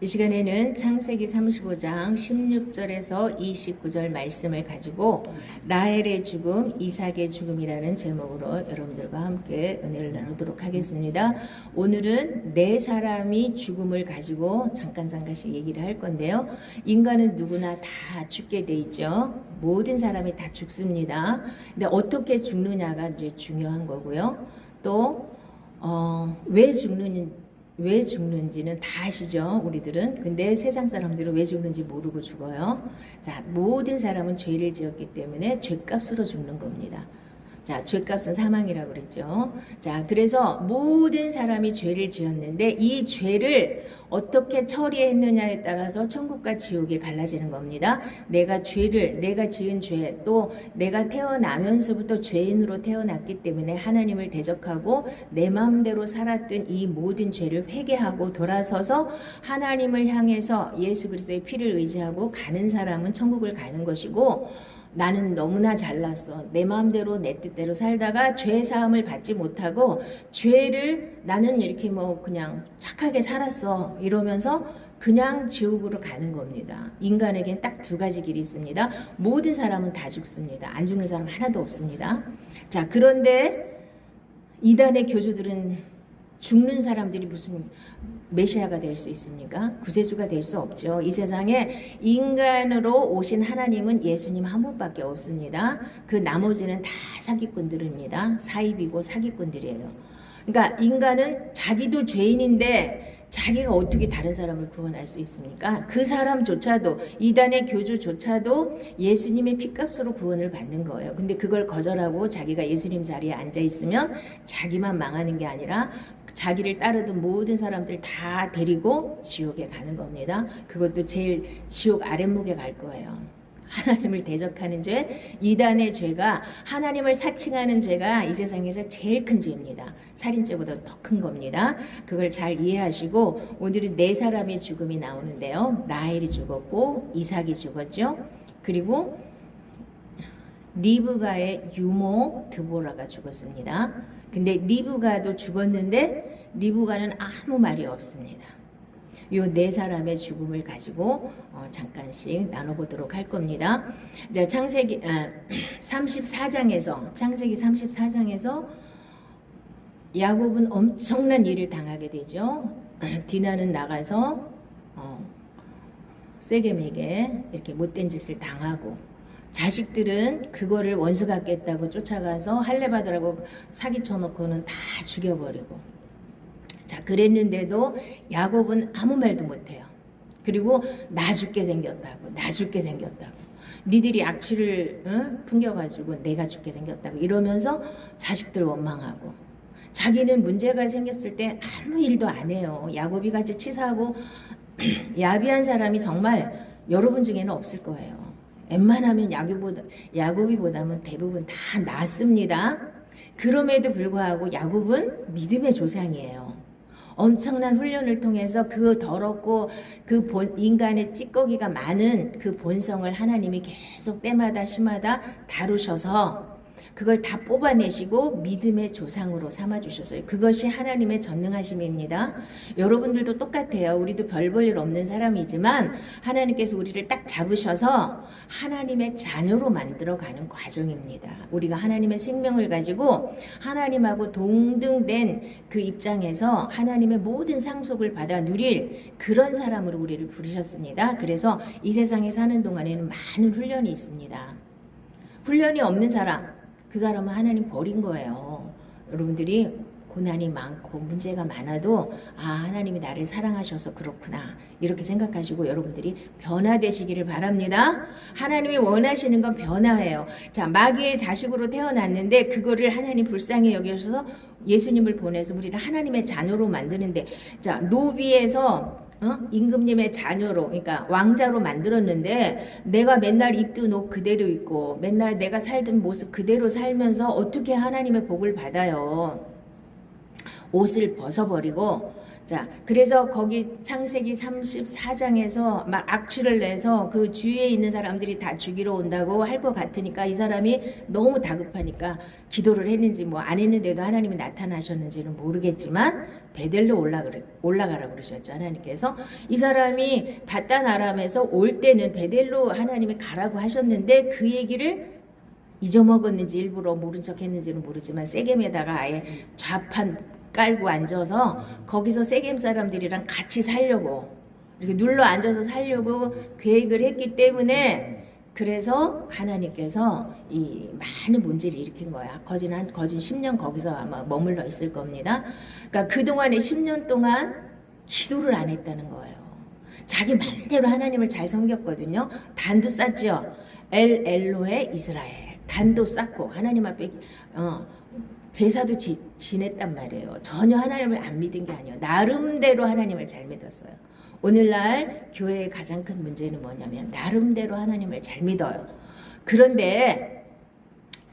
이 시간에는 창세기 35장 16절에서 29절 말씀을 가지고 라헬의 죽음, 이삭의 죽음이라는 제목으로 여러분들과 함께 은혜를 나누도록 하겠습니다. 오늘은 네 사람이 죽음을 가지고 잠깐씩 얘기를 할 건데요. 인간은 누구나 다 죽게 돼 있죠. 모든 사람이 다 죽습니다. 근데 어떻게 죽느냐가 이제 중요한 거고요. 또 왜 죽는지는 다 아시죠? 우리들은. 근데 세상 사람들은 왜 죽는지 모르고 죽어요. 자, 모든 사람은 죄를 지었기 때문에 죄값으로 죽는 겁니다. 자, 죄값은 사망이라고 그랬죠. 자, 그래서 모든 사람이 죄를 지었는데 이 죄를 어떻게 처리했느냐에 따라서 천국과 지옥이 갈라지는 겁니다. 내가 지은 죄, 또 내가 태어나면서부터 죄인으로 태어났기 때문에 하나님을 대적하고 내 마음대로 살았던 이 모든 죄를 회개하고 돌아서서 하나님을 향해서 예수 그리스도의 피를 의지하고 가는 사람은 천국을 가는 것이고, 나는 너무나 잘났어. 내 마음대로 내 뜻대로 살다가 죄 사함을 받지 못하고 죄를 나는 이렇게 그냥 착하게 살았어 이러면서 그냥 지옥으로 가는 겁니다. 인간에겐 딱 두 가지 길이 있습니다. 모든 사람은 다 죽습니다. 안 죽는 사람 하나도 없습니다. 자, 그런데 이단의 교주들은 죽는 사람들이 무슨 메시아가 될 수 있습니까? 구세주가 될 수 없죠. 이 세상에 인간으로 오신 하나님은 예수님 한 분밖에 없습니다. 그 나머지는 다 사기꾼들입니다. 사입이고 사기꾼들이에요. 그러니까 인간은 자기도 죄인인데 자기가 어떻게 다른 사람을 구원할 수 있습니까? 그 사람조차도, 이단의 교주조차도 예수님의 피값으로 구원을 받는 거예요. 근데 그걸 거절하고 자기가 예수님 자리에 앉아 있으면 자기만 망하는 게 아니라 자기를 따르던 모든 사람들 다 데리고 지옥에 가는 겁니다. 그것도 제일 지옥 아랫목에 갈 거예요. 하나님을 대적하는 죄, 이단의 죄가, 하나님을 사칭하는 죄가 이 세상에서 제일 큰 죄입니다. 살인죄보다 더 큰 겁니다. 그걸 잘 이해하시고 오늘은 네 사람의 죽음이 나오는데요. 라헬이 죽었고 이삭이 죽었죠. 그리고 리브가의 유모 드보라가 죽었습니다. 근데 리브가도 죽었는데 리브가는 아무 말이 없습니다. 요 네 사람의 죽음을 가지고 잠깐씩 나눠보도록 할 겁니다. 자, 창세기 34장에서 야곱은 엄청난 일을 당하게 되죠. 디나는 나가서 세겜에게 이렇게 못된 짓을 당하고, 자식들은 그거를 원수 같겠다고 쫓아가서 할례 받으라고 사기쳐놓고는 다 죽여버리고. 자, 그랬는데도 야곱은 아무 말도 못해요. 그리고 나 죽게 생겼다고. 니들이 악취를 풍겨가지고 내가 죽게 생겼다고 이러면서 자식들 원망하고, 자기는 문제가 생겼을 때 아무 일도 안 해요. 야곱이 같이 치사하고 야비한 사람이 정말 여러분 중에는 없을 거예요. 웬만하면 야곱이보다는 대부분 다 낫습니다. 그럼에도 불구하고 야곱은 믿음의 조상이에요. 엄청난 훈련을 통해서 그 더럽고 인간의 찌꺼기가 많은 그 본성을 하나님이 계속 때마다 시마다 다루셔서 그걸 다 뽑아내시고 믿음의 조상으로 삼아주셨어요. 그것이 하나님의 전능하심입니다. 여러분들도 똑같아요. 우리도 별 볼 일 없는 사람이지만 하나님께서 우리를 딱 잡으셔서 하나님의 자녀로 만들어가는 과정입니다. 우리가 하나님의 생명을 가지고 하나님하고 동등된 그 입장에서 하나님의 모든 상속을 받아 누릴 그런 사람으로 우리를 부르셨습니다. 그래서 이 세상에 사는 동안에는 많은 훈련이 있습니다. 훈련이 없는 사람, 그 사람은 하나님 버린 거예요. 여러분들이 고난이 많고 문제가 많아도 하나님이 나를 사랑하셔서 그렇구나 이렇게 생각하시고 여러분들이 변화되시기를 바랍니다. 하나님이 원하시는 건 변화예요. 자, 마귀의 자식으로 태어났는데 그거를 하나님 불쌍히 여기셔서 예수님을 보내서 우리를 하나님의 자녀로 만드는데, 자, 노비에서 임금님의 자녀로, 그러니까 왕자로 만들었는데 내가 맨날 입던 옷 그대로 입고 맨날 내가 살던 모습 그대로 살면서 어떻게 하나님의 복을 받아요? 옷을 벗어버리고 자, 그래서 거기 창세기 34장에서 막 악취를 내서 그 주위에 있는 사람들이 다 죽이러 온다고 할 것 같으니까 이 사람이 너무 다급하니까 기도를 했는지 뭐 안 했는데도 하나님이 나타나셨는지는 모르겠지만 베델로 올라가라고 그러셨죠. 하나님께서 이 사람이 바단 아람에서 올 때는 베델로 하나님이 가라고 하셨는데 그 얘기를 잊어먹었는지 일부러 모른 척 했는지는 모르지만 세겜에다가 아예 좌판 깔고 앉아서 거기서 세겜 사람들이랑 같이 살려고 이렇게 눌러 앉아서 살려고 계획을 했기 때문에 그래서 하나님께서 이 많은 문제를 일으킨 거야. 거진 10년 거기서 아마 머물러 있을 겁니다. 그러니까 그동안에 10년 동안 기도를 안 했다는 거예요. 자기 마음대로 하나님을 잘 섬겼거든요. 단도 쌓죠. 엘로의 이스라엘. 단도 쌓고 하나님 앞에 제사도 지냈단 말이에요. 전혀 하나님을 안 믿은 게 아니에요. 나름대로 하나님을 잘 믿었어요. 오늘날 교회의 가장 큰 문제는 뭐냐면 나름대로 하나님을 잘 믿어요. 그런데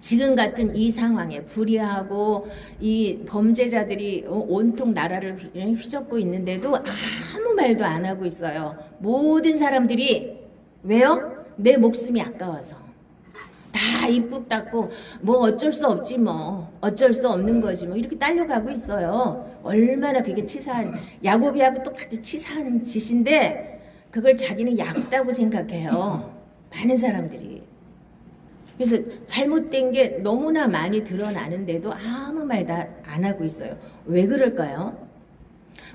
지금 같은 이 상황에 불의하고 이 범죄자들이 온통 나라를 휘젓고 있는데도 아무 말도 안 하고 있어요. 모든 사람들이 왜요? 내 목숨이 아까워서. 다 입국 닫고 뭐 어쩔 수 없지 뭐 어쩔 수 없는 거지 뭐 이렇게 딸려가고 있어요. 얼마나 그게 치사한 야곱이하고 똑같이 치사한 짓인데 그걸 자기는 얕다고 생각해요. 많은 사람들이. 그래서 잘못된 게 너무나 많이 드러나는데도 아무 말도 안 하고 있어요. 왜 그럴까요?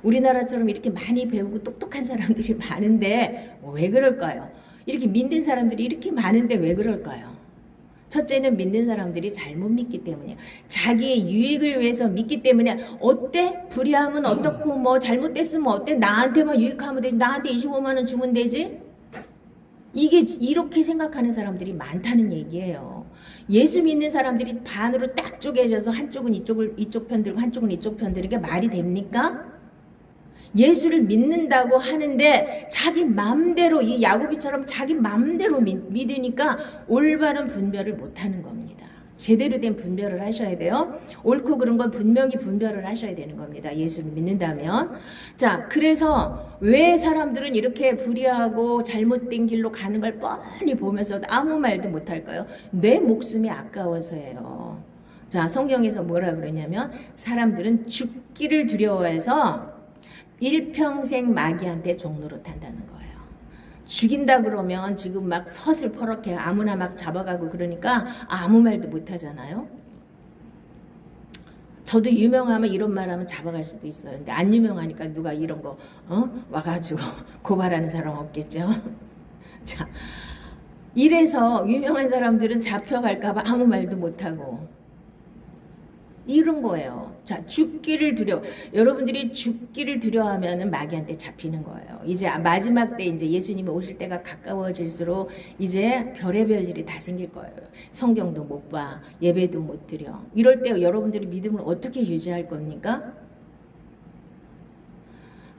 우리나라처럼 이렇게 많이 배우고 똑똑한 사람들이 많은데 왜 그럴까요? 이렇게 믿는 사람들이 이렇게 많은데 왜 그럴까요? 첫째는 믿는 사람들이 잘못 믿기 때문이에요. 자기의 유익을 위해서 믿기 때문에 어때? 불의하면 어떻고 뭐 잘못됐으면 어때? 나한테만 유익하면 되지. 나한테 25만 원 주면 되지? 이게 이렇게 생각하는 사람들이 많다는 얘기예요. 예수 믿는 사람들이 반으로 딱 쪼개져서 한쪽은 이쪽 편 들고 한쪽은 이쪽 편 들게 말이 됩니까? 예수를 믿는다고 하는데 자기 맘대로 이 야고비처럼 자기 맘대로 믿으니까 올바른 분별을 못하는 겁니다. 제대로 된 분별을 하셔야 돼요. 옳고 그른 건 분명히 분별을 하셔야 되는 겁니다. 예수를 믿는다면. 자, 그래서 왜 사람들은 이렇게 불의하고 잘못된 길로 가는 걸 뻔히 보면서 아무 말도 못할까요? 내 목숨이 아까워서예요. 자, 성경에서 뭐라 그러냐면 사람들은 죽기를 두려워해서 일평생 마귀한테 종로로 탄다는 거예요. 죽인다 그러면 지금 막 섯을 퍼렇게 아무나 막 잡아가고 그러니까 아무 말도 못 하잖아요. 저도 유명하면 이런 말하면 잡아갈 수도 있어요. 근데 안 유명하니까 누가 이런 거 와가지고 고발하는 사람 없겠죠. 자, 이래서 유명한 사람들은 잡혀갈까봐 아무 말도 못하고 이런 거예요. 자, 죽기를 여러분들이 죽기를 두려워하면은 마귀한테 잡히는 거예요. 이제 마지막 때 이제 예수님이 오실 때가 가까워질수록 이제 별의별 일이 다 생길 거예요. 성경도 못 봐, 예배도 못 드려. 이럴 때 여러분들이 믿음을 어떻게 유지할 겁니까?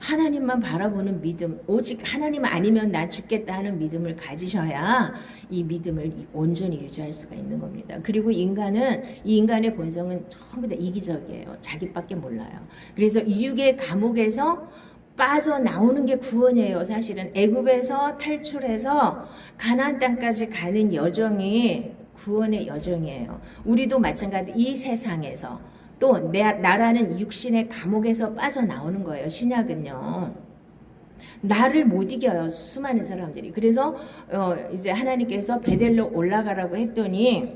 하나님만 바라보는 믿음, 오직 하나님 아니면 난 죽겠다 하는 믿음을 가지셔야 이 믿음을 온전히 유지할 수가 있는 겁니다. 그리고 이 인간의 본성은 전부 다 이기적이에요. 자기밖에 몰라요. 그래서 육의 감옥에서 빠져나오는 게 구원이에요. 사실은 애굽에서 탈출해서 가나안 땅까지 가는 여정이 구원의 여정이에요. 우리도 마찬가지 이 세상에서 또 나라는 육신의 감옥에서 빠져나오는 거예요. 신약은요. 나를 못 이겨요. 수많은 사람들이. 그래서 이제 하나님께서 베델로 올라가라고 했더니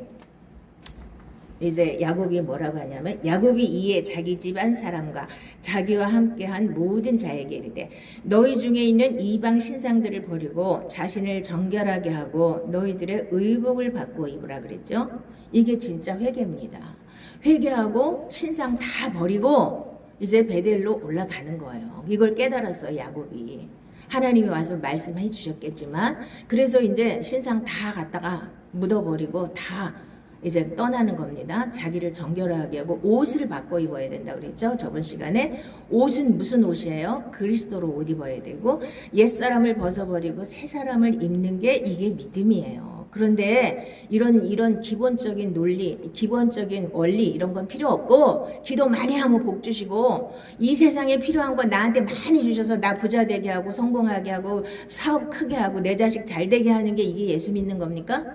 이제 야곱이 뭐라고 하냐면 야곱이 이에 자기 집안 사람과 자기와 함께한 모든 자에게 이르되 너희 중에 있는 이방 신상들을 버리고 자신을 정결하게 하고 너희들의 의복을 받고 입으라 그랬죠. 이게 진짜 회개입니다. 회개하고 신상 다 버리고 이제 베델로 올라가는 거예요. 이걸 깨달았어요. 야곱이. 하나님이 와서 말씀해 주셨겠지만 그래서 이제 신상 다 갖다가 묻어버리고 다 이제 떠나는 겁니다. 자기를 정결하게 하고 옷을 바꿔 입어야 된다 그랬죠. 저번 시간에 옷은 무슨 옷이에요? 그리스도로 옷 입어야 되고 옛사람을 벗어버리고 새 사람을 입는 게 이게 믿음이에요. 그런데 이런 기본적인 논리, 기본적인 원리 이런 건 필요 없고 기도 많이 하면 복 주시고 이 세상에 필요한 건 나한테 많이 주셔서 나 부자 되게 하고 성공하게 하고 사업 크게 하고 내 자식 잘 되게 하는 게 이게 예수 믿는 겁니까?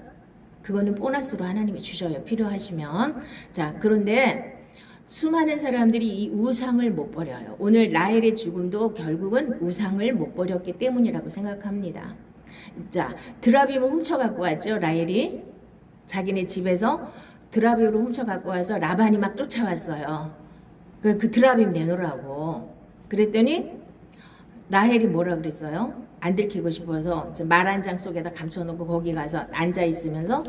그거는 보너스로 하나님이 주셔요. 필요하시면. 자, 그런데 수많은 사람들이 이 우상을 못 버려요. 오늘 라헬의 죽음도 결국은 우상을 못 버렸기 때문이라고 생각합니다. 자, 드라빔을 훔쳐갖고 왔죠. 라헬이 자기네 집에서 드라빔을 훔쳐갖고 와서 라반이 막 쫓아왔어요. 그 드라빔 내놓으라고. 그랬더니 라헬이 뭐라 그랬어요? 안 들키고 싶어서 말 한 장 속에다 감춰놓고 거기 가서 앉아 있으면서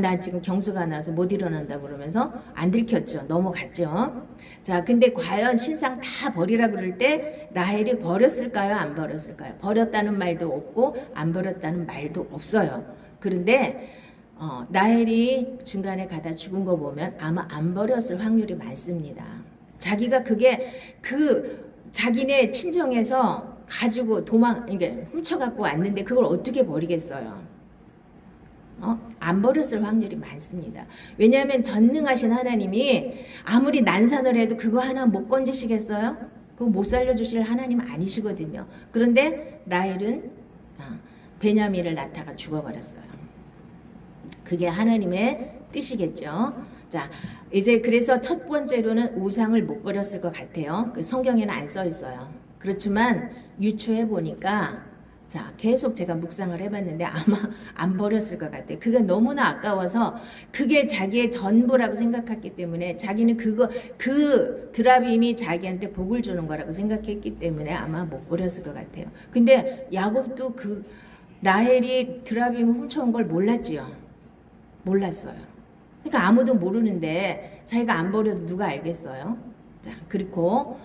나 지금 경수가 나서 못 일어난다 그러면서 안 들켰죠. 넘어갔죠. 자, 근데 과연 신상 다 버리라 그럴 때 라헬이 버렸을까요? 안 버렸을까요? 버렸다는 말도 없고 안 버렸다는 말도 없어요. 그런데 라헬이 중간에 가다 죽은 거 보면 아마 안 버렸을 확률이 많습니다. 자기가 그게 자기네 친정에서 가지고 이게 훔쳐갖고 왔는데 그걸 어떻게 버리겠어요? 안 버렸을 확률이 많습니다. 왜냐하면 전능하신 하나님이 아무리 난산을 해도 그거 하나 못 건지시겠어요? 그거 못 살려주실 하나님 아니시거든요. 그런데 라헬은 베냐민을 낳다가 죽어버렸어요. 그게 하나님의 뜻이겠죠. 자, 이제 그래서 첫 번째로는 우상을 못 버렸을 것 같아요. 그 성경에는 안 써 있어요. 그렇지만 유추해 보니까 자, 계속 제가 묵상을 해봤는데 아마 안 버렸을 것 같아요. 그게 너무나 아까워서 그게 자기의 전부라고 생각했기 때문에 자기는 그 드라빔이 자기한테 복을 주는 거라고 생각했기 때문에 아마 못 버렸을 것 같아요. 근데 야곱도 라헬이 드라빔을 훔쳐온 걸 몰랐지요. 몰랐어요. 그러니까 아무도 모르는데 자기가 안 버려도 누가 알겠어요? 자, 그리고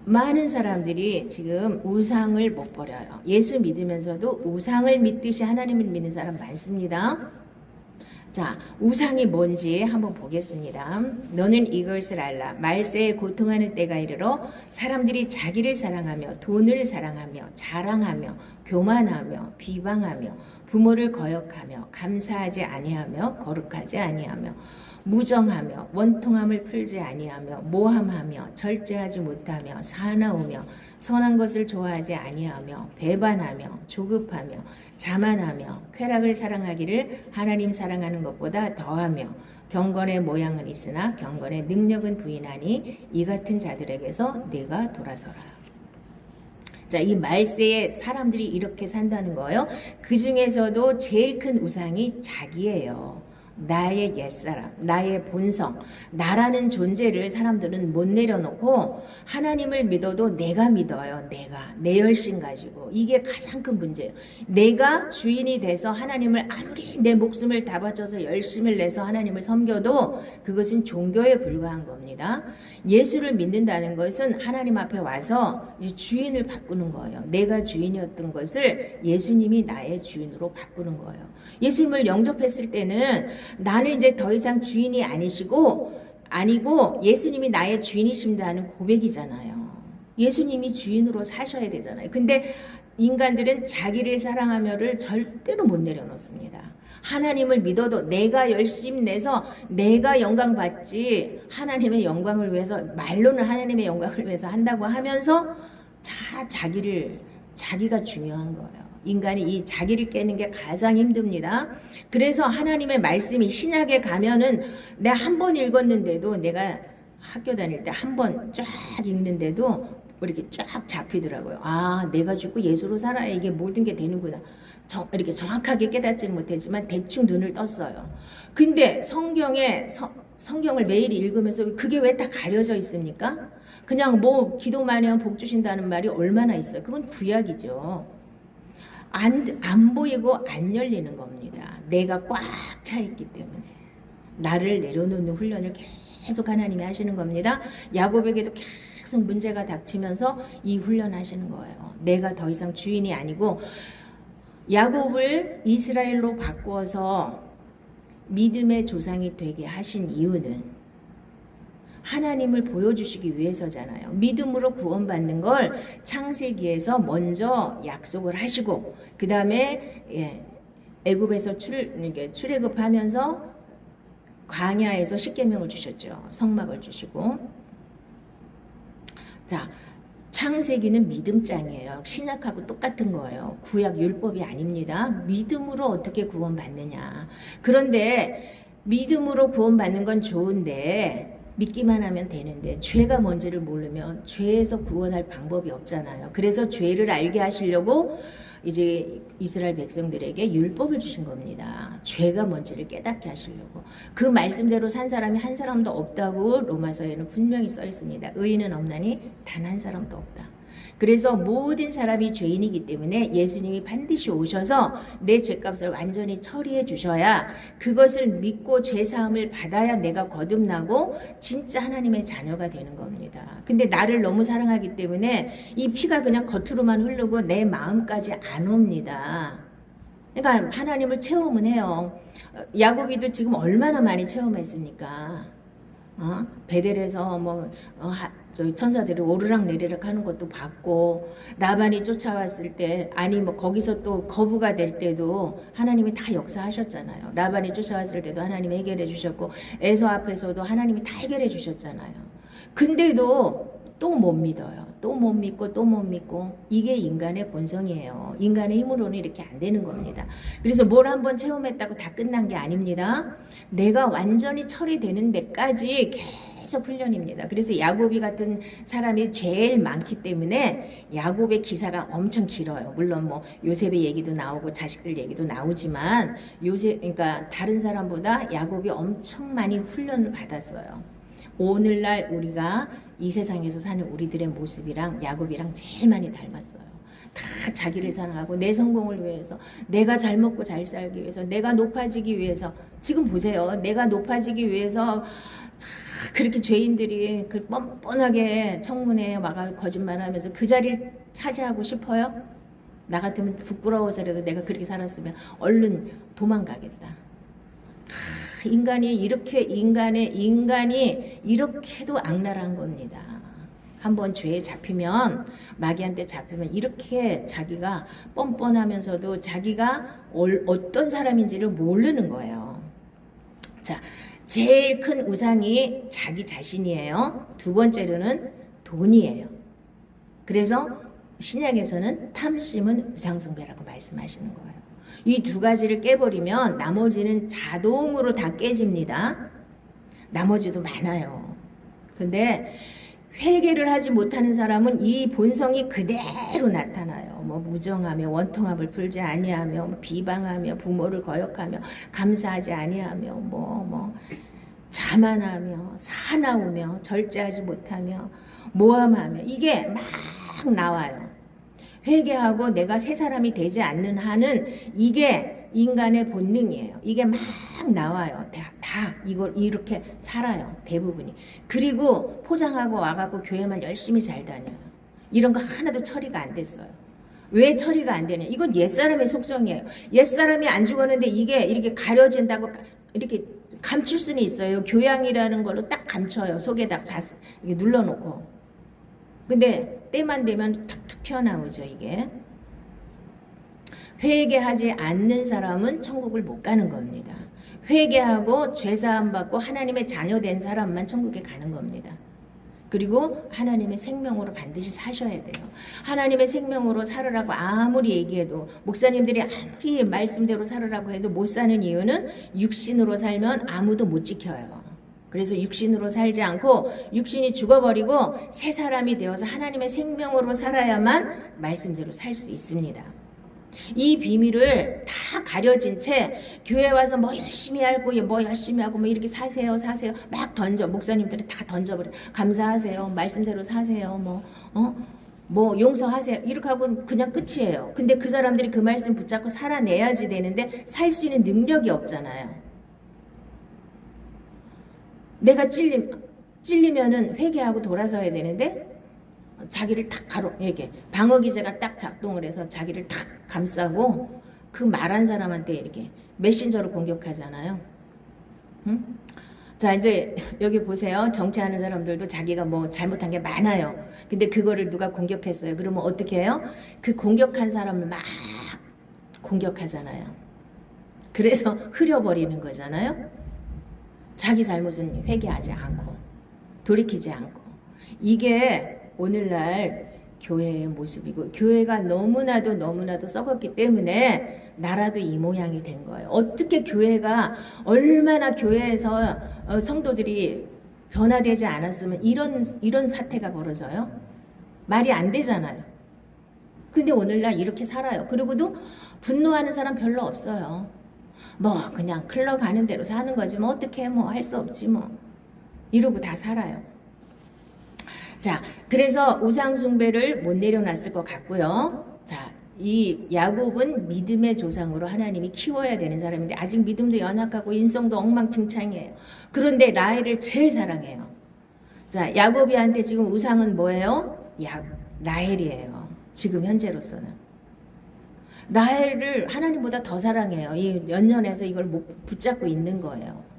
많은 사람들이 지금 우상을 못 버려요. 예수 믿으면서도 우상을 믿듯이 하나님을 믿는 사람 많습니다. 자, 우상이 뭔지 한번 보겠습니다. 너는 이것을 알라. 말세에 고통하는 때가 이르러 사람들이 자기를 사랑하며 돈을 사랑하며 자랑하며 교만하며 비방하며 부모를 거역하며 감사하지 아니하며 거룩하지 아니하며 무정하며 원통함을 풀지 아니하며 모함하며 절제하지 못하며 사나우며 선한 것을 좋아하지 아니하며 배반하며 조급하며 자만하며 쾌락을 사랑하기를 하나님 사랑하는 것보다 더하며 경건의 모양은 있으나 경건의 능력은 부인하니 이 같은 자들에게서 내가 돌아서라. 자, 이 말세에 사람들이 이렇게 산다는 거예요. 그 중에서도 제일 큰 우상이 자기예요. 나의 옛사람, 나의 본성, 나라는 존재를 사람들은 못 내려놓고 하나님을 믿어도 내가 믿어요. 내 열심 가지고. 이게 가장 큰 문제예요. 내가 주인이 돼서 하나님을 아무리 내 목숨을 다 바쳐서 열심을 내서 하나님을 섬겨도 그것은 종교에 불과한 겁니다. 예수를 믿는다는 것은 하나님 앞에 와서 주인을 바꾸는 거예요. 내가 주인이었던 것을 예수님이 나의 주인으로 바꾸는 거예요. 예수님을 영접했을 때는 나는 이제 더 이상 주인이 아니고 예수님이 나의 주인이십니다는 고백이잖아요. 예수님이 주인으로 사셔야 되잖아요. 근데 인간들은 자기를 사랑하며를 절대로 못 내려놓습니다. 하나님을 믿어도 내가 열심히 내서 내가 영광 받지 하나님의 영광을 위해서 말로는 하나님의 영광을 위해서 한다고 하면서 자기가 중요한 거예요. 인간이 이 자기를 깨는 게 가장 힘듭니다. 그래서 하나님의 말씀이 신약에 가면은 내가 한 번 읽었는데도 내가 학교 다닐 때 한 번 쫙 읽는데도 이렇게 쫙 잡히더라고요. 내가 죽고 예수로 살아야 이게 모든 게 되는구나. 이렇게 정확하게 깨닫지는 못했지만 대충 눈을 떴어요. 근데 성경을 매일 읽으면서 그게 왜 다 가려져 있습니까? 그냥 기도 많이 하면 복 주신다는 말이 얼마나 있어요. 그건 구약이죠. 안 보이고 안 열리는 겁니다. 내가 꽉 차 있기 때문에. 나를 내려놓는 훈련을 계속 하나님이 하시는 겁니다. 야곱에게도 계속 문제가 닥치면서 이 훈련하시는 거예요. 내가 더 이상 주인이 아니고 야곱을 이스라엘로 바꾸어서 믿음의 조상이 되게 하신 이유는 하나님을 보여주시기 위해서잖아요. 믿음으로 구원받는 걸 창세기에서 먼저 약속을 하시고 그 다음에 애굽에서 이게 출애굽하면서 광야에서 십계명을 주셨죠. 성막을 주시고. 자, 창세기는 믿음장이에요. 신약하고 똑같은 거예요. 구약 율법이 아닙니다. 믿음으로 어떻게 구원받느냐. 그런데 믿음으로 구원받는 건 좋은데 믿기만 하면 되는데 죄가 뭔지를 모르면 죄에서 구원할 방법이 없잖아요. 그래서 죄를 알게 하시려고 이제 이스라엘 백성들에게 율법을 주신 겁니다. 죄가 뭔지를 깨닫게 하시려고. 그 말씀대로 산 사람이 한 사람도 없다고 로마서에는 분명히 써 있습니다. 의인은 없나니 단 한 사람도 없다. 그래서 모든 사람이 죄인이기 때문에 예수님이 반드시 오셔서 내 죄값을 완전히 처리해 주셔야 그것을 믿고 죄사함을 받아야 내가 거듭나고 진짜 하나님의 자녀가 되는 겁니다. 근데 나를 너무 사랑하기 때문에 이 피가 그냥 겉으로만 흐르고 내 마음까지 안 옵니다. 그러니까 하나님을 체험은 해요. 야곱이도 지금 얼마나 많이 체험했습니까? 베델에서 저희 천사들이 오르락 내리락 하는 것도 봤고, 라반이 쫓아왔을 때, 아니 거기서 또 거부가 될 때도 하나님이 다 역사하셨잖아요. 라반이 쫓아왔을 때도 하나님이 해결해 주셨고, 에서 앞에서도 하나님이 다 해결해 주셨잖아요. 근데도 또 못 믿어요. 또 못 믿고 또 못 믿고. 이게 인간의 본성이에요. 인간의 힘으로는 이렇게 안 되는 겁니다. 그래서 뭘 한번 체험했다고 다 끝난 게 아닙니다. 내가 완전히 처리되는 데까지 계속 훈련입니다. 그래서 야곱이 같은 사람이 제일 많기 때문에 야곱의 기사가 엄청 길어요. 물론 뭐 요셉의 얘기도 나오고 자식들 얘기도 나오지만 그러니까 다른 사람보다 야곱이 엄청 많이 훈련을 받았어요. 오늘날 우리가 이 세상에서 사는 우리들의 모습이랑 야곱이랑 제일 많이 닮았어요. 다 자기를 사랑하고 내 성공을 위해서, 내가 잘 먹고 잘 살기 위해서, 내가 높아지기 위해서. 지금 보세요. 내가 높아지기 위해서 그렇게 죄인들이 그 뻔뻔하게 청문회에 와가 거짓말하면서 그 자리를 차지하고 싶어요? 나 같으면 부끄러워서라도 내가 그렇게 살았으면 얼른 도망가겠다. 인간이 이렇게도 악랄한 겁니다. 한번 죄에 잡히면, 마귀한테 잡히면 이렇게 자기가 뻔뻔하면서도 자기가 어떤 사람인지를 모르는 거예요. 자, 제일 큰 우상이 자기 자신이에요. 두 번째로는 돈이에요. 그래서 신약에서는 탐심은 우상숭배라고 말씀하시는 거예요. 이 두 가지를 깨버리면 나머지는 자동으로 다 깨집니다. 나머지도 많아요. 근데 회개를 하지 못하는 사람은 이 본성이 그대로 나타나요. 뭐 무정하며 원통함을 풀지 아니하며, 비방하며, 부모를 거역하며, 감사하지 아니하며, 자만하며, 사나우며, 절제하지 못하며, 모함하며, 이게 막 나와요. 회개하고 내가 새 사람이 되지 않는 한은 이게 인간의 본능이에요. 이게 막 나와요. 다 이걸 이렇게 살아요. 대부분이. 그리고 포장하고 와갖고 교회만 열심히 잘 다녀요. 이런 거 하나도 처리가 안 됐어요. 왜 처리가 안 되냐? 이건 옛사람의 속성이에요. 옛사람이 안 죽었는데 이게 이렇게 가려진다고 이렇게 감출 수는 있어요. 교양이라는 걸로 딱 감춰요. 속에다 다 이렇게 눌러놓고. 근데 때만 되면 툭툭 튀어나오죠. 이게. 회개하지 않는 사람은 천국을 못 가는 겁니다. 회개하고 죄사함 받고 하나님의 자녀 된 사람만 천국에 가는 겁니다. 그리고 하나님의 생명으로 반드시 사셔야 돼요. 하나님의 생명으로 살으라고 아무리 얘기해도, 목사님들이 아무리 말씀대로 살으라고 해도 못 사는 이유는 육신으로 살면 아무도 못 지켜요. 그래서 육신으로 살지 않고 육신이 죽어버리고 새 사람이 되어서 하나님의 생명으로 살아야만 말씀대로 살 수 있습니다. 이 비밀을 다 가려진 채 교회 와서 뭐 열심히 하고 뭐 열심히 하고 뭐 이렇게 사세요 막 던져. 목사님들이 다 던져버려. 감사하세요, 말씀대로 사세요, 뭐 용서하세요, 이렇게 하고 그냥 끝이에요. 근데 그 사람들이 그 말씀 붙잡고 살아내야지 되는데 살 수 있는 능력이 없잖아요. 내가 찔리면은 회개하고 돌아서야 되는데 자기를 탁 이렇게 방어기제가 딱 작동을 해서 자기를 탁 감싸고 그 말한 사람한테 이렇게 메신저로 공격하잖아요. 응? 자, 이제 여기 보세요. 정치하는 사람들도 자기가 뭐 잘못한 게 많아요. 근데 그거를 누가 공격했어요. 그러면 어떻게 해요? 그 공격한 사람을 막 공격하잖아요. 그래서 흐려버리는 거잖아요. 자기 잘못은 회개하지 않고 돌이키지 않고. 이게 오늘날 교회의 모습이고, 교회가 너무나도 썩었기 때문에 나라도 이 모양이 된 거예요. 어떻게 교회가, 얼마나 교회에서 성도들이 변화되지 않았으면 이런 사태가 벌어져요? 말이 안 되잖아요. 근데 오늘날 이렇게 살아요. 그리고도 분노하는 사람 별로 없어요. 뭐 그냥 클럽 가는 대로 사는 거지 뭐 어떻게 뭐 할 수 없지 뭐 이러고 다 살아요. 자, 그래서 우상 숭배를 못 내려놨을 것 같고요. 자, 이 야곱은 믿음의 조상으로 하나님이 키워야 되는 사람인데 아직 믿음도 연약하고 인성도 엉망진창이에요. 그런데 라헬을 제일 사랑해요. 자, 야곱이한테 지금 우상은 뭐예요? 라헬이에요. 지금 현재로서는. 라헬을 하나님보다 더 사랑해요. 이 연연해서 이걸 붙잡고 있는 거예요.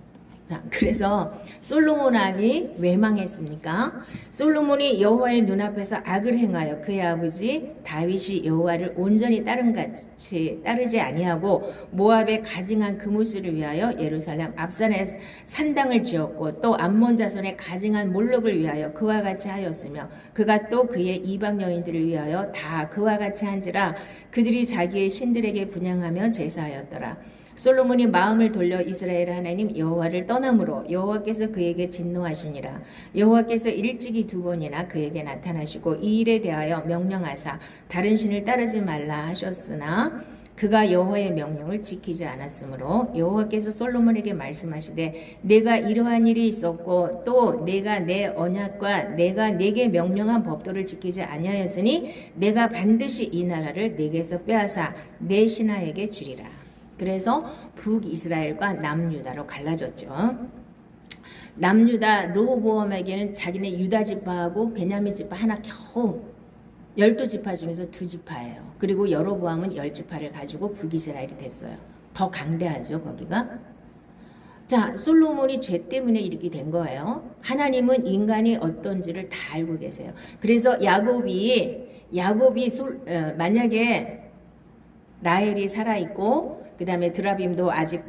자, 그래서 솔로몬 왕이 왜 망했습니까? 솔로몬이 여호와의 눈앞에서 악을 행하여 그의 아버지 다윗이 여호와를 온전히 따르지 아니하고 모압에 가증한 그무스를 위하여 예루살렘 앞산에 산당을 지었고 또 암몬 자손의 가증한 몰록을 위하여 그와 같이 하였으며 그가 또 그의 이방 여인들을 위하여 다 그와 같이 한지라 그들이 자기의 신들에게 분향하며 제사하였더라. 솔로몬이 마음을 돌려 이스라엘 하나님 여호와를 떠남으로 여호와께서 그에게 진노하시니라. 여호와께서 일찍이 2번이나 그에게 나타나시고 이 일에 대하여 명령하사 다른 신을 따르지 말라 하셨으나 그가 여호와의 명령을 지키지 않았으므로 여호와께서 솔로몬에게 말씀하시되 내가 이러한 일이 있었고 또 내가 내 언약과 내가 내게 명령한 법도를 지키지 아니하였으니 내가 반드시 이 나라를 내게서 빼앗아 내 신하에게 주리라. 그래서 북이스라엘과 남유다로 갈라졌죠. 남유다 르호보암에게는 자기네 유다 지파하고 베냐민 지파 하나 겨우 12지파 중에서 2지파예요. 그리고 여로보암은 10지파를 가지고 북이스라엘이 됐어요. 더 강대하죠, 거기가. 자, 솔로몬이 죄 때문에 이렇게 된 거예요. 하나님은 인간이 어떤지를 다 알고 계세요. 그래서 야곱이 만약에 라헬이 살아있고 그 다음에 드라빔도 아직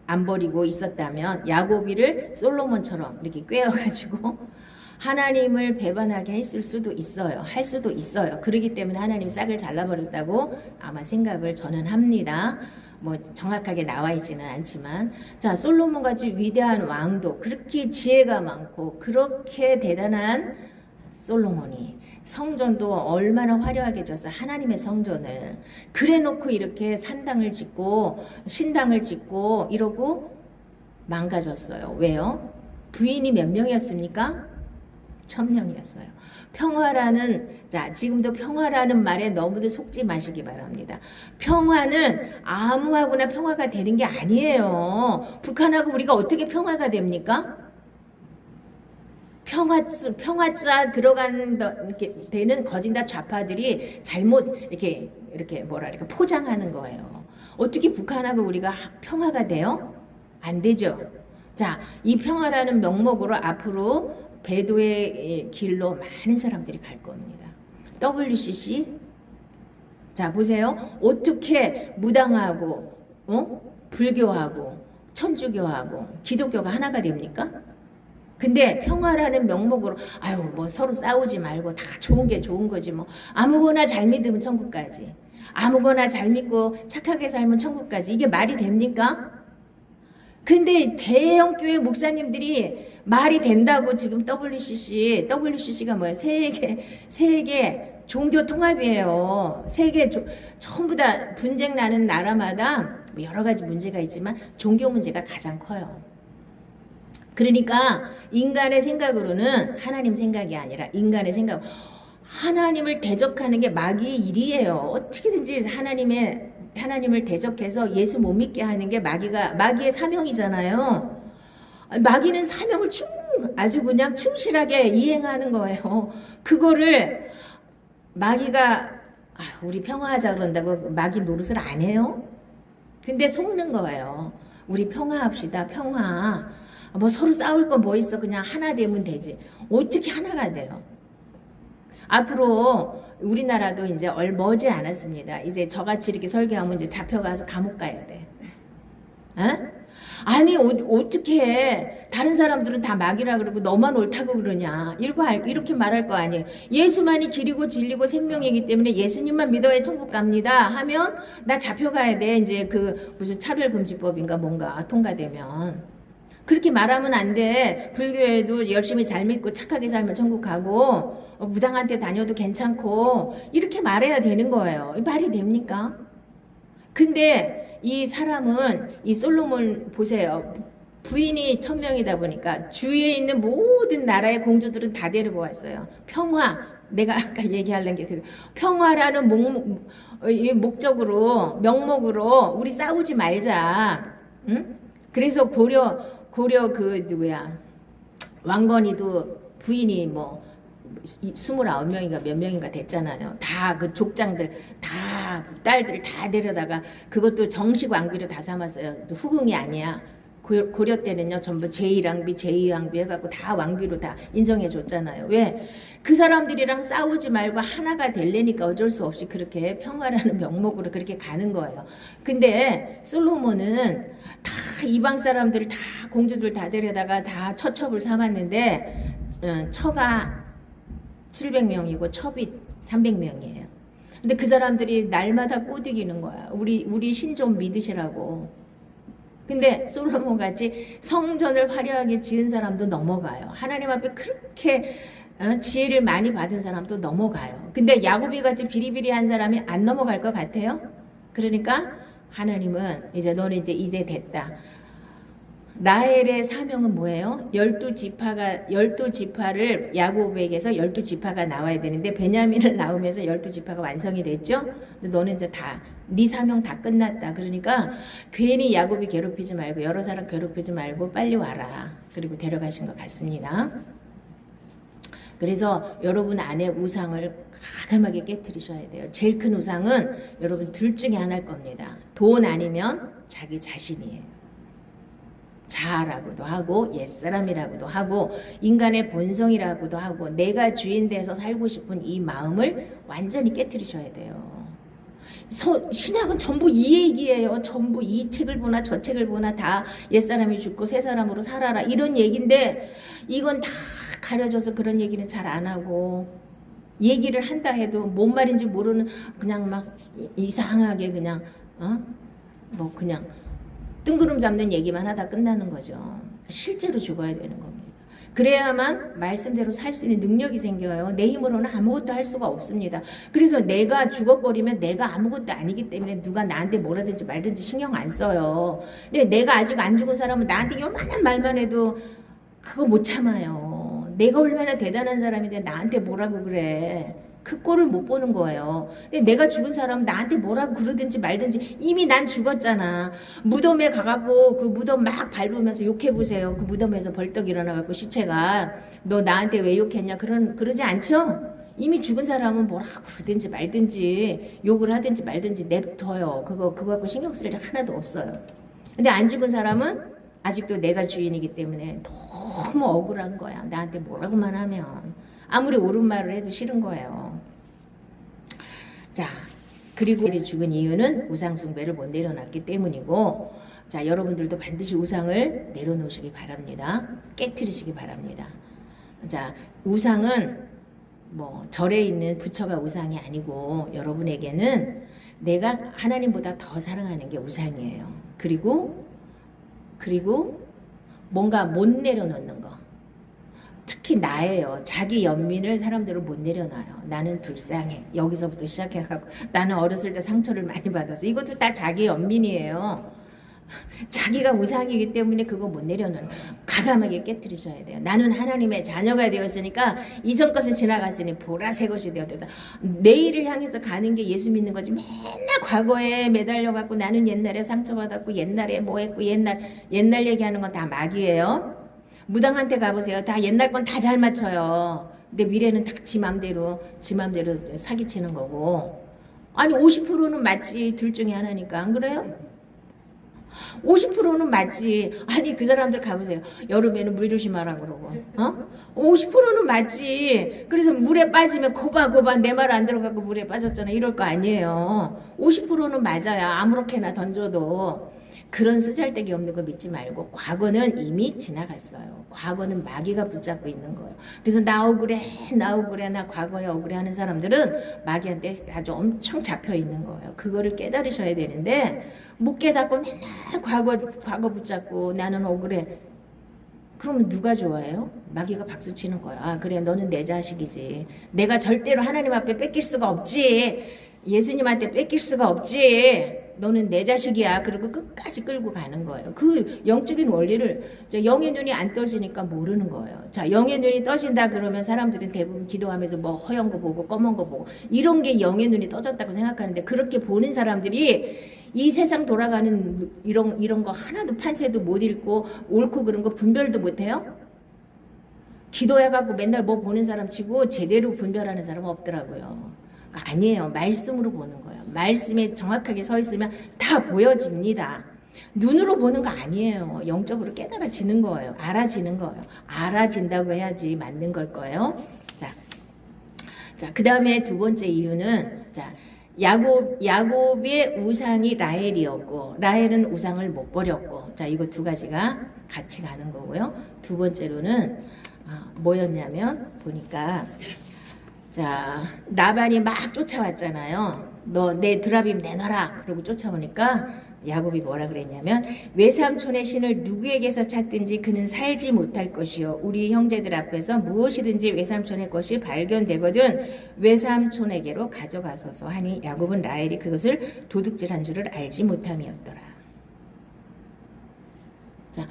안 버리고 있었다면 야곱이를 솔로몬처럼 이렇게 꿰어가지고 하나님을 배반하게 했을 수도 있어요. 할 수도 있어요. 그렇기 때문에 하나님이 싹을 잘라버렸다고 아마 생각을 저는 합니다. 뭐 정확하게 나와 있지는 않지만, 자, 솔로몬같이 위대한 왕도, 그렇게 지혜가 많고 그렇게 대단한 솔로몬이 성전도 얼마나 화려하게 졌어. 하나님의 성전을 그래 놓고 이렇게 산당을 짓고 신당을 짓고 이러고 망가졌어요. 왜요? 부인이 몇 명이었습니까? 1000명이었어요. 평화라는, 자, 지금도 평화라는 말에 너무도 속지 마시기 바랍니다. 평화는 아무하고나 평화가 되는 게 아니에요. 북한하고 우리가 어떻게 평화가 됩니까? 평화자 들어가는 이렇게 되는 거진다 좌파들이 잘못 이렇게 뭐랄까 포장하는 거예요. 어떻게 북한하고 우리가 평화가 돼요? 안 되죠. 자, 이 평화라는 명목으로 앞으로 배도의 길로 많은 사람들이 갈 겁니다. WCC, 자 보세요. 어떻게 무당하고 불교하고 천주교하고 기독교가 하나가 됩니까? 근데 평화라는 명목으로 아유 뭐 서로 싸우지 말고 다 좋은 게 좋은 거지 뭐 아무거나 잘 믿으면 천국까지, 아무거나 잘 믿고 착하게 살면 천국까지, 이게 말이 됩니까? 근데 대형 교회 목사님들이 말이 된다고 지금 WCC가 뭐야? 세계 종교 통합이에요. 전부 다 분쟁 나는 나라마다 여러 가지 문제가 있지만 종교 문제가 가장 커요. 그러니까 인간의 생각으로는 하나님 생각이 아니라 인간의 생각, 하나님을 대적하는 게 마귀의 일이에요. 어떻게든지 하나님을 대적해서 예수 못 믿게 하는 게 마귀의 사명이잖아요. 마귀는 사명을 아주 그냥 충실하게 이행하는 거예요. 그거를 마귀가 우리 평화하자 그런다고 마귀 노릇을 안 해요? 근데 속는 거예요. 우리 평화합시다. 평화. 뭐 서로 싸울 거 뭐 있어. 그냥 하나 되면 되지. 어떻게 하나가 돼요? 앞으로 우리나라도 이제 머지 않았습니다. 이제 저같이 이렇게 설교하면 이제 잡혀가서 감옥 가야 돼. 에? 아니 어떻게 해? 다른 사람들은 다 막이라 그러고 너만 옳다고 그러냐? 이렇게 말할 거 아니에요. 예수만이 길이고 진리고 생명이기 때문에 예수님만 믿어야 천국 갑니다 하면 나 잡혀가야 돼. 이제 그 무슨 차별금지법인가 뭔가 통과되면. 그렇게 말하면 안 돼. 불교에도 열심히 잘 믿고 착하게 살면 천국 가고 무당한테 다녀도 괜찮고 이렇게 말해야 되는 거예요. 말이 됩니까? 근데 이 사람은 이 솔로몬 보세요. 부인이 1000명이다 보니까 주위에 있는 모든 나라의 공주들은 다 데리고 왔어요. 평화. 내가 아까 얘기하려는 게 그 평화라는 목적으로 명목으로 우리 싸우지 말자. 응? 그래서 고려 그 누구야 왕건이도 부인이 뭐 29명인가 몇 명인가 됐잖아요. 다 그 족장들 다 딸들 다 데려다가 그것도 정식 왕비로 다 삼았어요. 후궁이 아니야. 고려 때는요 전부 제1왕비 제2왕비 해갖고 다 왕비로 다 인정해 줬잖아요. 왜? 그 사람들이랑 싸우지 말고 하나가 되려니까 어쩔 수 없이 그렇게 평화라는 명목으로 그렇게 가는 거예요. 근데 솔로몬은 다 이방 사람들 다 공주들 다 데려다가 다 처첩을 삼았는데 처가 700명이고 첩이 300명이에요. 근데 그 사람들이 날마다 꼬드기는 거야. 우리 신 좀 믿으시라고. 근데 솔로몬 같이 성전을 화려하게 지은 사람도 넘어가요. 하나님 앞에 그렇게 지혜를 많이 받은 사람도 넘어가요. 근데 야곱이 같이 비리비리한 사람이 안 넘어갈 것 같아요? 그러니까 하나님은 이제 너는 이제 됐다. 라헬의 사명은 뭐예요? 12지파를 야곱에게서 12지파가 나와야 되는데 베냐민을 낳으면서 12지파가 완성이 됐죠? 너는 이제 네 사명 다 끝났다. 그러니까 괜히 야곱이 괴롭히지 말고 여러 사람 괴롭히지 말고 빨리 와라. 그리고 데려가신 것 같습니다. 그래서 여러분 안에 우상을 과감하게 깨트리셔야 돼요. 제일 큰 우상은 여러분 둘 중에 하나일 겁니다. 돈 아니면 자기 자신이에요. 자아라고도 하고 옛사람이라고도 하고 인간의 본성이라고도 하고 내가 주인 돼서 살고 싶은 이 마음을 완전히 깨트리셔야 돼요. 신약은 전부 이 얘기예요. 전부 이 책을 보나 저 책을 보나 다 옛사람이 죽고 새사람으로 살아라 이런 얘기인데 이건 다 가려져서 그런 얘기는 잘 안 하고 얘기를 한다 해도 뭔 말인지 모르는 그냥 막 이상하게 그냥 뭐 그냥 뜬구름 잡는 얘기만 하다 끝나는 거죠. 실제로 죽어야 되는 겁니다. 그래야만 말씀대로 살 수 있는 능력이 생겨요. 내 힘으로는 아무것도 할 수가 없습니다. 그래서 내가 죽어버리면 내가 아무것도 아니기 때문에 누가 나한테 뭐라든지 말든지 신경 안 써요. 근데 내가 아직 안 죽은 사람은 나한테 요만한 말만 해도 그거 못 참아요. 내가 얼마나 대단한 사람인데 나한테 뭐라고 그래. 그 꼴을 못 보는 거예요. 근데 내가 죽은 사람은 나한테 뭐라고 그러든지 말든지 이미 난 죽었잖아. 무덤에 가갖고 그 무덤 막 밟으면서 욕해보세요. 그 무덤에서 벌떡 일어나갖고 시체가 너 나한테 왜 욕했냐 그러지 않죠? 이미 죽은 사람은 뭐라고 그러든지 말든지 욕을 하든지 말든지 냅둬요. 그거 갖고 신경 쓸 일 하나도 없어요. 근데 안 죽은 사람은 아직도 내가 주인이기 때문에 너무 억울한 거야. 나한테 뭐라고만 하면. 아무리 옳은 말을 해도 싫은 거예요. 자, 그리고 죽은 이유는 우상 숭배를 못 내려놨기 때문이고, 자, 여러분들도 반드시 우상을 내려놓으시기 바랍니다. 깨트리시기 바랍니다. 자, 우상은 뭐 절에 있는 부처가 우상이 아니고 여러분에게는 내가 하나님보다 더 사랑하는 게 우상이에요. 그리고 뭔가 못 내려놓는 거. 특히 나예요. 자기 연민을 사람들은 못 내려놔요. 나는 불쌍해. 여기서부터 시작해가고 나는 어렸을 때 상처를 많이 받아서 이것도 다 자기 연민이에요. 자기가 우상이기 때문에 그거 못 내려놓는 과감하게 깨트리셔야 돼요. 나는 하나님의 자녀가 되었으니까 이전 것은 지나갔으니 보라새 것이 되었다. 내일을 향해서 가는 게 예수 믿는 거지. 맨날 과거에 매달려갖고 나는 옛날에 상처받았고 옛날에 뭐 했고 옛날 얘기하는 건 다 막이에요. 무당한테 가보세요. 다 옛날 건 다 잘 맞춰요. 근데 미래는 다 지 맘대로 사기치는 거고. 아니 50%는 맞지. 둘 중에 하나니까. 안 그래요? 50%는 맞지. 아니 그 사람들 가보세요. 여름에는 물 조심하라 그러고 50%는 맞지. 그래서 물에 빠지면 고바 내 말 안 들어가고 물에 빠졌잖아. 이럴 거 아니에요. 50%는 맞아야 아무렇게나 던져도. 그런 쓰잘데기 없는 거 믿지 말고 과거는 이미 지나갔어요. 과거는 마귀가 붙잡고 있는 거예요. 그래서 나 억울해, 나 억울해, 나 과거에 억울해 하는 사람들은 마귀한테 아주 엄청 잡혀 있는 거예요. 그거를 깨달으셔야 되는데 못 깨닫고 맨날 과거 붙잡고 나는 억울해. 그러면 누가 좋아해요? 마귀가 박수 치는 거예요. 아, 그래, 너는 내 자식이지. 내가 절대로 하나님 앞에 뺏길 수가 없지. 예수님한테 뺏길 수가 없지. 너는 내 자식이야. 그리고 끝까지 끌고 가는 거예요. 그 영적인 원리를 영의 눈이 안 떠지니까 모르는 거예요. 자, 영의 눈이 떠진다 그러면 사람들은 대부분 기도하면서 뭐 허연 거 보고 검은 거 보고 이런 게 영의 눈이 떠졌다고 생각하는데 그렇게 보는 사람들이 이 세상 돌아가는 이런 거 하나도 판세도 못 읽고 옳고 그른 거 분별도 못 해요? 기도해갖고 맨날 뭐 보는 사람 치고 제대로 분별하는 사람은 없더라고요. 아니에요. 말씀으로 보는 거예요. 말씀에 정확하게 서 있으면 다 보여집니다. 눈으로 보는 거 아니에요. 영적으로 깨달아지는 거예요. 알아지는 거예요. 알아진다고 해야지 맞는 걸 거예요. 자, 그 다음에 두 번째 이유는 야곱의 우상이 라헬이었고 라헬은 우상을 못 버렸고 자 이거 두 가지가 같이 가는 거고요. 두 번째로는 뭐였냐면 보니까 자 라반이 막 쫓아왔잖아요. 너 내 드라빔 내놔라. 그러고 쫓아오니까 야곱이 뭐라 그랬냐면 외삼촌의 신을 누구에게서 찾든지 그는 살지 못할 것이요 우리 형제들 앞에서 무엇이든지 외삼촌의 것이 발견되거든 외삼촌에게로 가져가소서 하니 야곱은 라헬이 그것을 도둑질한 줄을 알지 못함이었더라. 자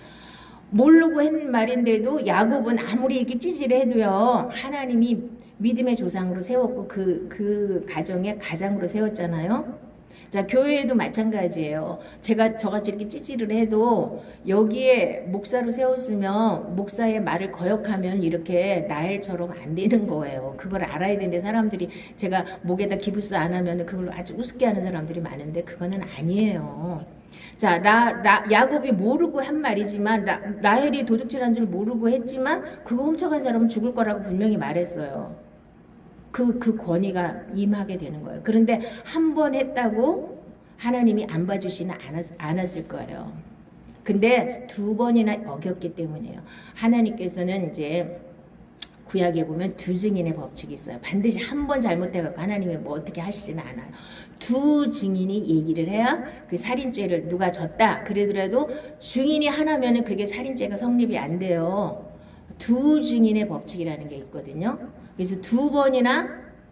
모르고 한 말인데도 야곱은 아무리 이렇게 찌질해도요 하나님이 믿음의 조상으로 세웠고 그 가정의 가장으로 세웠잖아요. 자 교회에도 마찬가지예요. 제가 저같이 이렇게 찌질을 해도 여기에 목사로 세웠으면 목사의 말을 거역하면 이렇게 라헬처럼 안 되는 거예요. 그걸 알아야 되는데 사람들이 제가 목에다 기부스 안 하면 그걸 아주 우습게 하는 사람들이 많은데 그거는 아니에요. 자, 야곱이 모르고 한 말이지만 라헬이 도둑질한 줄 모르고 했지만 그거 훔쳐간 사람은 죽을 거라고 분명히 말했어요. 그 권위가 임하게 되는 거예요. 그런데 한 번 했다고 하나님이 안 봐주시는 않았을 거예요. 근데 두 번이나 어겼기 때문이에요. 하나님께서는 이제 구약에 보면 두 증인의 법칙이 있어요. 반드시 한 번 잘못해갖고 하나님이 뭐 어떻게 하시지는 않아요. 두 증인이 얘기를 해야 그 살인죄를 누가 졌다 그러더라도 증인이 하나면은 그게 살인죄가 성립이 안 돼요. 두 증인의 법칙이라는 게 있거든요. 그래서 두 번이나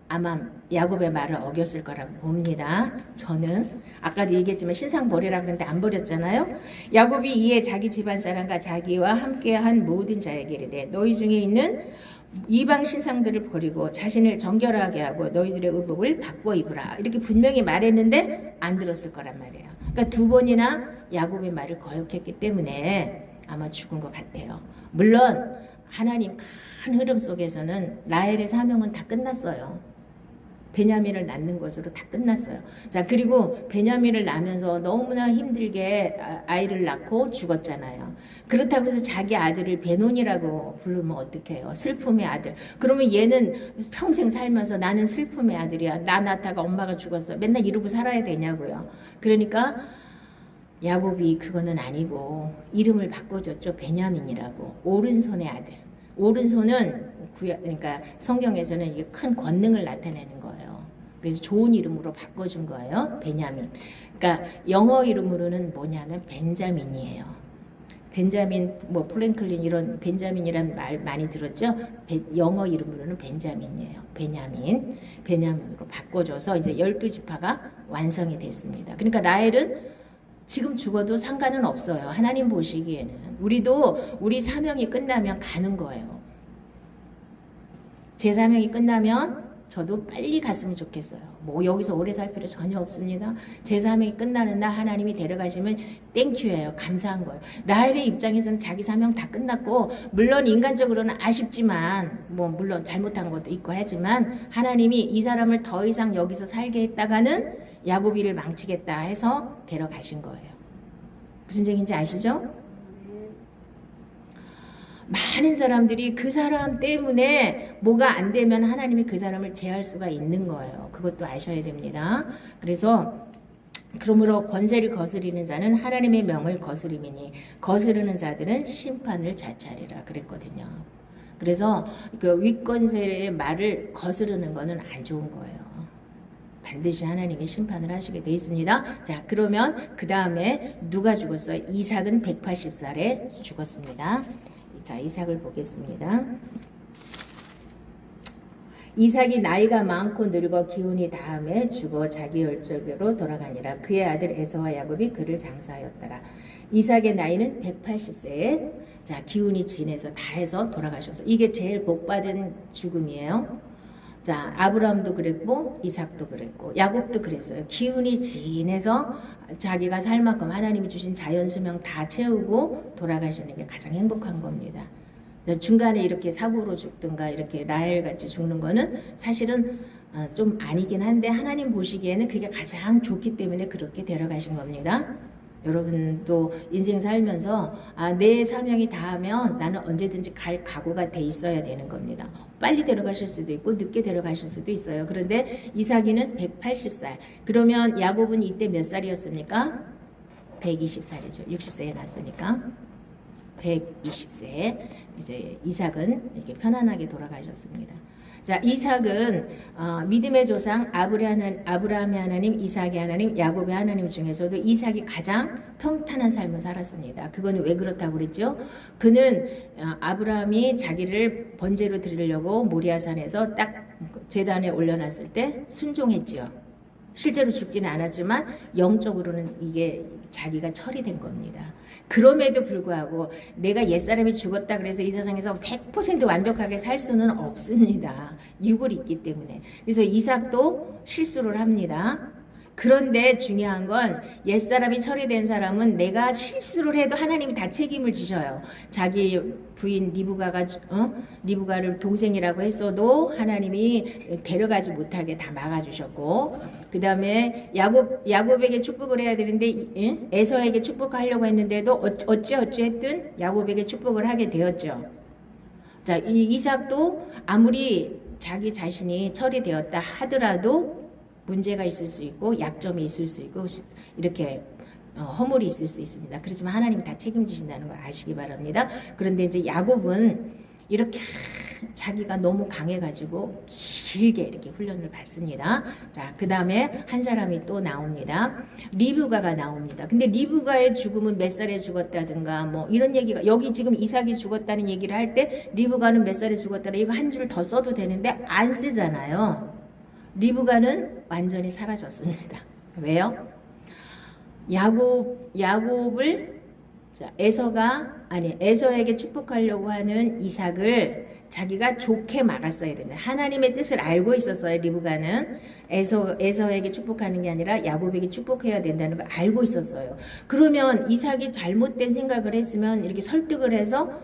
아마 야곱의 말을 어겼을 거라고 봅니다. 저는 아까도 얘기했지만 신상 버리라 그랬는데 안 버렸잖아요. 야곱이 이에 자기 집안 사람과 자기와 함께한 모든 자에게 이르되 너희 중에 있는 이방 신상들을 버리고 자신을 정결하게 하고 너희들의 의복을 바꿔 입으라. 이렇게 분명히 말했는데 안 들었을 거란 말이에요. 그러니까 두 번이나 야곱의 말을 거역했기 때문에 아마 죽은 것 같아요. 물론 하나님 큰 흐름 속에서는 라헬의 사명은 다 끝났어요. 베냐민을 낳는 것으로 다 끝났어요. 자 그리고 베냐민을 낳으면서 너무나 힘들게 아이를 낳고 죽었잖아요. 그렇다고 해서 자기 아들을 베논이라고 부르면 어떡해요. 슬픔의 아들. 그러면 얘는 평생 살면서 나는 슬픔의 아들이야. 나 낳다가 엄마가 죽었어. 맨날 이러고 살아야 되냐고요. 그러니까 야곱이 그거는 아니고 이름을 바꿔줬죠. 베냐민이라고. 오른손의 아들. 오른손은 그러니까 성경에서는 이게 큰 권능을 나타내는 거예요. 그래서 좋은 이름으로 바꿔준 거예요. 베냐민. 그러니까 영어 이름으로는 뭐냐면 벤자민이에요. 벤자민, 뭐 플랭클린 이런 벤자민이란 말 많이 들었죠? 영어 이름으로는 벤자민이에요. 베냐민으로 바꿔줘서 이제 12지파가 완성이 됐습니다. 그러니까 라헬은 지금 죽어도 상관은 없어요. 하나님 보시기에는. 우리도 우리 사명이 끝나면 가는 거예요. 제 사명이 끝나면 저도 빨리 갔으면 좋겠어요. 뭐 여기서 오래 살 필요 전혀 없습니다. 제 사명이 끝나는 날 하나님이 데려가시면 땡큐예요. 감사한 거예요. 라헬의 입장에서는 자기 사명 다 끝났고 물론 인간적으로는 아쉽지만 뭐 물론 잘못한 것도 있고 하지만 하나님이 이 사람을 더 이상 여기서 살게 했다가는 야곱이를 망치겠다 해서 데려가신 거예요. 무슨 얘기인지 아시죠? 많은 사람들이 그 사람 때문에 뭐가 안 되면 하나님이 그 사람을 제할 수가 있는 거예요. 그것도 아셔야 됩니다. 그래서 그러므로 권세를 거스리는 자는 하나님의 명을 거스림이니 거스르는 자들은 심판을 자처하리라 그랬거든요. 그래서 그 윗권세의 말을 거스르는 거는 안 좋은 거예요. 반드시 하나님이 심판을 하시게 돼 있습니다. 자, 그러면 그 다음에 누가 죽었어요? 이삭은 180살에 죽었습니다. 자, 이삭을 보겠습니다. 이삭이 나이가 많고 늙어 기운이 다함에 죽어 자기 열적으로 돌아가니라. 그의 아들 에서와 야곱이 그를 장사하였더라. 이삭의 나이는 180세에 자, 기운이 진해서 다 해서 돌아가셔서 이게 제일 복받은 죽음이에요. 자, 아브라함도 그랬고 이삭도 그랬고 야곱도 그랬어요. 기운이 진해서 자기가 살 만큼 하나님이 주신 자연 수명 다 채우고 돌아가시는 게 가장 행복한 겁니다. 중간에 이렇게 사고로 죽든가 이렇게 라헬같이 죽는 거는 사실은 좀 아니긴 한데 하나님 보시기에는 그게 가장 좋기 때문에 그렇게 데려가신 겁니다. 여러분도 인생 살면서 내 사명이 다하면 나는 언제든지 갈 각오가 돼 있어야 되는 겁니다. 빨리 데려가실 수도 있고 늦게 데려가실 수도 있어요. 그런데 이삭이는 180살. 그러면 야곱은 이때 몇 살이었습니까? 120살이죠. 60세에 났으니까. 120세에 이제 이삭은 이렇게 편안하게 돌아가셨습니다. 자, 이삭은 믿음의 조상 아브라함의 하나님, 이삭의 하나님, 야곱의 하나님 중에서도 이삭이 가장 평탄한 삶을 살았습니다. 그건 왜 그렇다고 그랬죠? 그는 아브라함이 자기를 번제로 드리려고 모리아산에서 딱 제단에 올려놨을 때 순종했지요. 실제로 죽지는 않았지만 영적으로는 이게 자기가 처리된 겁니다. 그럼에도 불구하고 내가 옛사람이 죽었다 그래서 이 세상에서 100% 완벽하게 살 수는 없습니다. 육을 있기 때문에. 그래서 이삭도 실수를 합니다. 그런데 중요한 건 옛사람이 처리된 사람은 내가 실수를 해도 하나님이 다 책임을 지셔요. 자기 부인 리브가를 동생이라고 했어도 하나님이 데려가지 못하게 다 막아주셨고, 그 다음에 야곱에게 축복을 해야 되는데 에서에게 축복하려고 했는데도 어찌 했든 야곱에게 축복을 하게 되었죠. 자, 이 이삭도 아무리 자기 자신이 처리되었다 하더라도 문제가 있을 수 있고 약점이 있을 수 있고 이렇게 허물이 있을 수 있습니다. 그렇지만 하나님이 다 책임지신다는 걸 아시기 바랍니다. 그런데 이제 야곱은 이렇게 자기가 너무 강해가지고 길게 이렇게 훈련을 받습니다. 자, 그 다음에 한 사람이 또 나옵니다. 리브가가 나옵니다. 근데 리브가의 죽음은 몇 살에 죽었다든가 뭐 이런 얘기가 여기 지금 이삭이 죽었다는 얘기를 할 때 리브가는 몇 살에 죽었다라 이거 한 줄 더 써도 되는데 안 쓰잖아요. 리브가는 완전히 사라졌습니다. 왜요? 야곱을 에서에게 축복하려고 하는 이삭을 자기가 좋게 막았어야 된다. 하나님의 뜻을 알고 있었어요. 리브가는 에서에게 축복하는 게 아니라 야곱에게 축복해야 된다는 걸 알고 있었어요. 그러면 이삭이 잘못된 생각을 했으면 이렇게 설득을 해서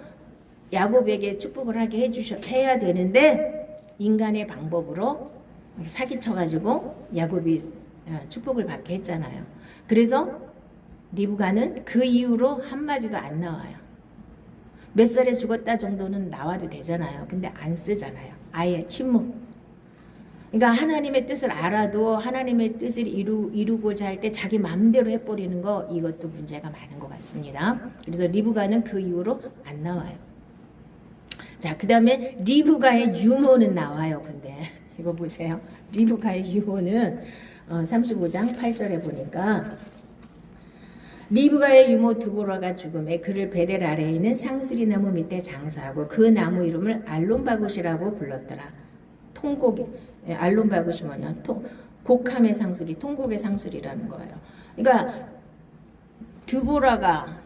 야곱에게 축복을 하게 해야 되는데 인간의 방법으로 사기쳐가지고 야곱이 축복을 받게 했잖아요. 그래서 리브가는 그 이후로 한마디도 안 나와요. 몇 살에 죽었다 정도는 나와도 되잖아요. 근데 안 쓰잖아요. 아예 침묵. 그러니까 하나님의 뜻을 알아도 하나님의 뜻을 이루고자 할 때 자기 마음대로 해버리는 거 이것도 문제가 많은 것 같습니다. 그래서 리브가는 그 이후로 안 나와요. 자, 그 다음에 리브가의 유모는 나와요. 근데 이거 보세요. 리브가의 유모는 35장 8절에 보니까 리브가의 유모 드보라가 죽음에 그를 베델 아래에 있는 상수리 나무 밑에 장사하고 그 나무 이름을 알론바굿이라고 불렀더라. 알론바굿이 뭐냐? 곡함의 상수리, 통곡의 상수리라는 거예요. 그러니까 드보라가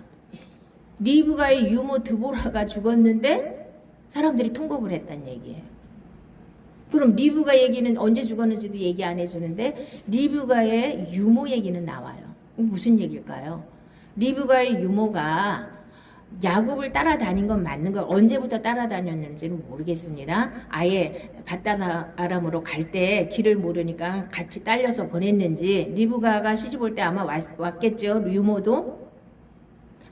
리브가의 유모 드보라가 죽었는데 사람들이 통곡을 했다는 얘기예요. 그럼 리브가 얘기는 언제 죽었는지도 얘기 안 해주는데 리브가의 유모 얘기는 나와요. 무슨 얘기일까요? 리브가의 유모가 야곱을 따라다닌 건 맞는 거 언제부터 따라다녔는지는 모르겠습니다. 아예 밧다나 아람으로 갈 때 길을 모르니까 같이 딸려서 보냈는지 리브가가 시집 올 때 아마 왔겠죠. 유모도.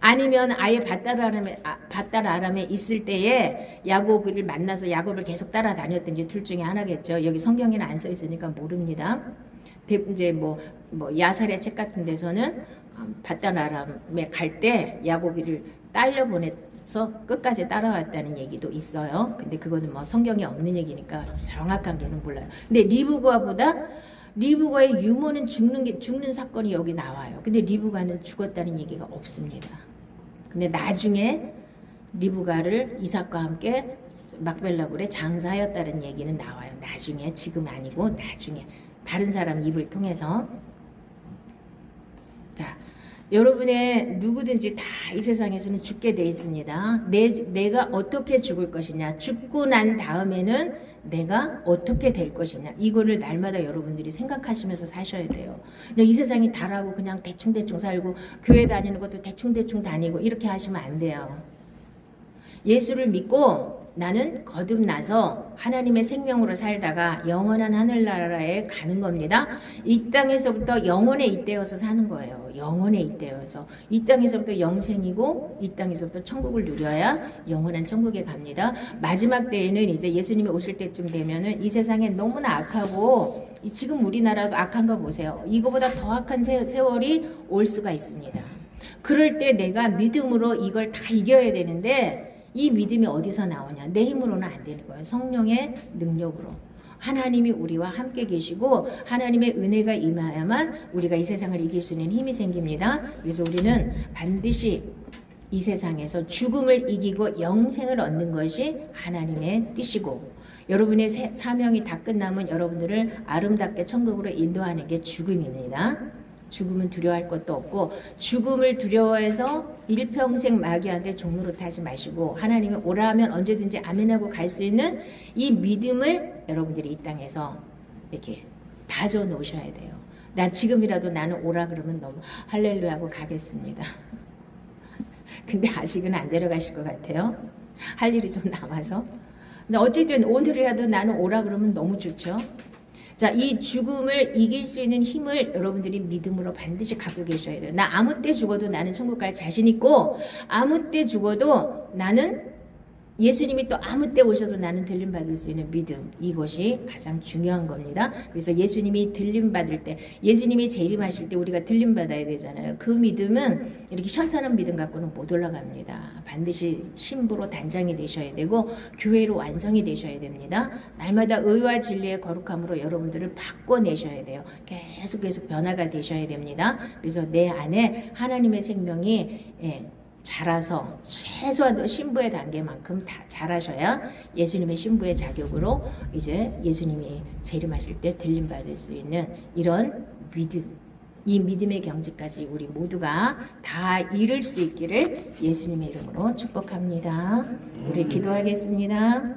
아니면 아예 밧달 아람에 있을 때에 야곱을 만나서 야곱을 계속 따라다녔든지 둘 중에 하나겠죠. 여기 성경에는 안 써 있으니까 모릅니다. 이제 뭐 야살의 책 같은 데서는 바다나람에 갈 때 야곱이를 딸려 보내서 끝까지 따라왔다는 얘기도 있어요. 근데 그거는 뭐 성경에 없는 얘기니까 정확한 게는 몰라요. 근데 리브가의 유모는 죽는 사건이 여기 나와요. 근데 리브가는 죽었다는 얘기가 없습니다. 근데 나중에 리브가를 이삭과 함께 막벨라굴에 장사하였다는 얘기는 나와요. 나중에, 지금 아니고 나중에 다른 사람 입을 통해서. 자, 여러분의 누구든지 다 이 세상에서는 죽게 돼 있습니다. 내가 어떻게 죽을 것이냐, 죽고 난 다음에는 내가 어떻게 될 것이냐, 이거를 날마다 여러분들이 생각하시면서 사셔야 돼요. 그냥 이 세상이 다라고 그냥 대충대충 살고 교회 다니는 것도 대충대충 다니고 이렇게 하시면 안 돼요. 예수를 믿고 나는 거듭나서 하나님의 생명으로 살다가 영원한 하늘나라에 가는 겁니다. 이 땅에서부터 영원에 잇대어서 사는 거예요. 영원에 잇대어서. 이 땅에서부터 영생이고 이 땅에서부터 천국을 누려야 영원한 천국에 갑니다. 마지막 때에는 이제 예수님이 오실 때쯤 되면은 이 세상에 너무나 악하고, 지금 우리나라도 악한 거 보세요. 이거보다 더 악한 세월이 올 수가 있습니다. 그럴 때 내가 믿음으로 이걸 다 이겨야 되는데, 이 믿음이 어디서 나오냐? 내 힘으로는 안 되는 거예요. 성령의 능력으로. 하나님이 우리와 함께 계시고 하나님의 은혜가 임하야만 우리가 이 세상을 이길 수 있는 힘이 생깁니다. 그래서 우리는 반드시 이 세상에서 죽음을 이기고 영생을 얻는 것이 하나님의 뜻이고, 여러분의 사명이 다 끝나면 여러분들을 아름답게 천국으로 인도하는 게 죽음입니다. 죽음은 두려워할 것도 없고, 죽음을 두려워해서 일평생 마귀한테 종로로 타지 마시고 하나님이 오라 하면 언제든지 아멘하고 갈 수 있는 이 믿음을 여러분들이 이 땅에서 이렇게 다져 놓으셔야 돼요. 나 지금이라도 나는 오라 그러면 너무 할렐루야 하고 가겠습니다. 근데 아직은 안 데려가실 것 같아요. 할 일이 좀 남아서. 근데 어쨌든 오늘이라도 나는 오라 그러면 너무 좋죠. 자, 이 죽음을 이길 수 있는 힘을 여러분들이 믿음으로 반드시 갖고 계셔야 돼요. 나 아무 때 죽어도 나는 천국 갈 자신 있고, 아무 때 죽어도 나는 예수님이 또 아무 때 오셔도 나는 들림받을 수 있는 믿음, 이것이 가장 중요한 겁니다. 그래서 예수님이 들림받을 때, 예수님이 재림하실 때 우리가 들림받아야 되잖아요. 그 믿음은 이렇게 현찮은 믿음 갖고는 못 올라갑니다. 반드시 신부로 단장이 되셔야 되고 교회로 완성이 되셔야 됩니다. 날마다 의와 진리의 거룩함으로 여러분들을 바꿔내셔야 돼요. 계속 변화가 되셔야 됩니다. 그래서 내 안에 하나님의 생명이 자라서 최소한 신부의 단계만큼 다 자라셔야 예수님의 신부의 자격으로 이제 예수님이 재림하실 때 들림받을 수 있는 이런 믿음, 이 믿음의 경지까지 우리 모두가 다 이룰 수 있기를 예수님의 이름으로 축복합니다. 우리 기도하겠습니다.